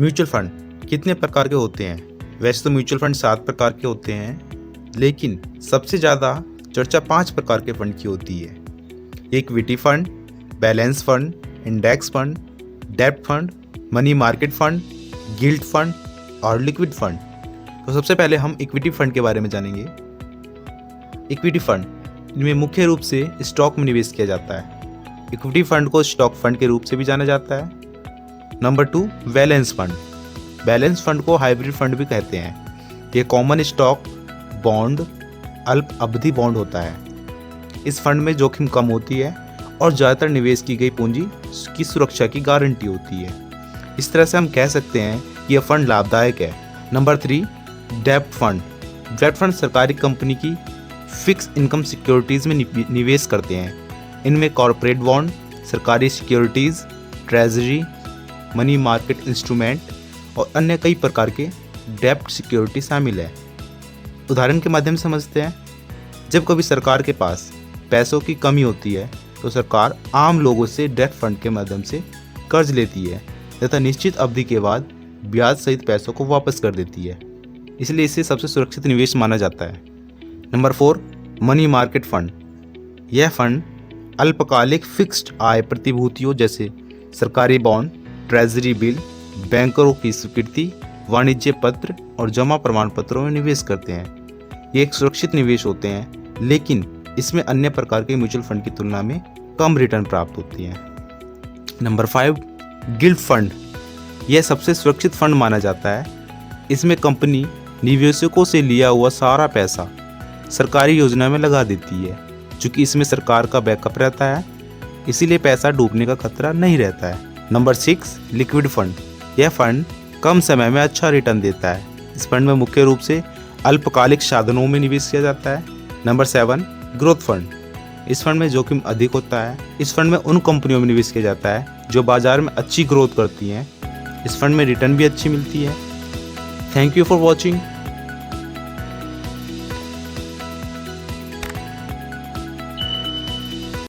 Mutual fund कितने प्रकार के होते हैं? वैसे तो म्यूचुअल फंड 7 प्रकार के होते हैं, लेकिन सबसे ज़्यादा चर्चा 5 प्रकार के फंड की होती है। Equity fund, balance fund, index fund, डेब्ट fund, money market fund, gilt fund और लिक्विड फंड। तो सबसे पहले हम इक्विटी फंड के बारे में जानेंगे। इक्विटी फंड इनमें मुख्य रूप से स्टॉक में निवेश किया जाता है। इक्विटी फंड को स्टॉक फंड के रूप से भी जाना जाता है। Number 2, balance fund. Balance fund को हाइब्रिड फंड भी कहते हैं। ये कॉमन स्टॉक, बॉन्ड, अल्प अवधि बॉन्ड होता है। इस फंड में जोखिम कम होती है और ज़्यादातर निवेश की गई पूंजी की सुरक्षा की गारंटी होती है। इस तरह से हम कह सकते हैं कि यह फंड लाभदायक है। नंबर 3, डेब्ट फंड। डेब्ट फंड सरकारी कंपनी की फिक्स इनकम सिक्योरिटीज़ में निवेश करते हैं। इनमें कॉरपोरेट बॉन्ड, सरकारी securities, treasury, money market instrument और अन्य कई प्रकार के डेब्ट सिक्योरिटी शामिल है। उदाहरण के माध्यम से समझते हैं। जब कभी सरकार के पास पैसों की कमी होती है तो सरकार आम लोगों से डेब्ट फंड के माध्यम से कर्ज लेती है तथा निश्चित अवधि के बाद ब्याज सहित पैसों को वापस कर देती है। इसलिए इसे सबसे सुरक्षित निवेश माना जाता है। Number 4, money market fund. यह फंड अल्पकालिक फिक्स्ड आय प्रतिभूतियों जैसे सरकारी बॉन्ड, ट्रेजरी बिल, बैंकरों की स्वीकृति, वाणिज्य पत्र और जमा प्रमाण पत्रों में निवेश करते हैं। ये एक सुरक्षित निवेश होते हैं, लेकिन इसमें अन्य प्रकार के म्यूचुअल फंड की तुलना में कम रिटर्न प्राप्त होती है। Number 5, guild fund. यह सबसे सुरक्षित फंड माना जाता है। इसमें कंपनी निवेशकों से लिया हुआ सारा पैसा सरकारी योजना में लगा देती है। चूँकि इसमें सरकार का बैकअप रहता है, इसीलिए पैसा डूबने का खतरा नहीं रहता है। Number 6, liquid fund. यह फंड कम समय में अच्छा रिटर्न देता है। इस फंड में मुख्य रूप से अल्पकालिक साधनों में निवेश किया जाता है। Number 7, growth fund. इस फंड में जोखिम अधिक होता है। इस फंड में उन कंपनियों में निवेश किया जाता है जो बाजार में अच्छी ग्रोथ करती हैं। इस फंड में रिटर्न भी अच्छी मिलती है। Thank you for watching.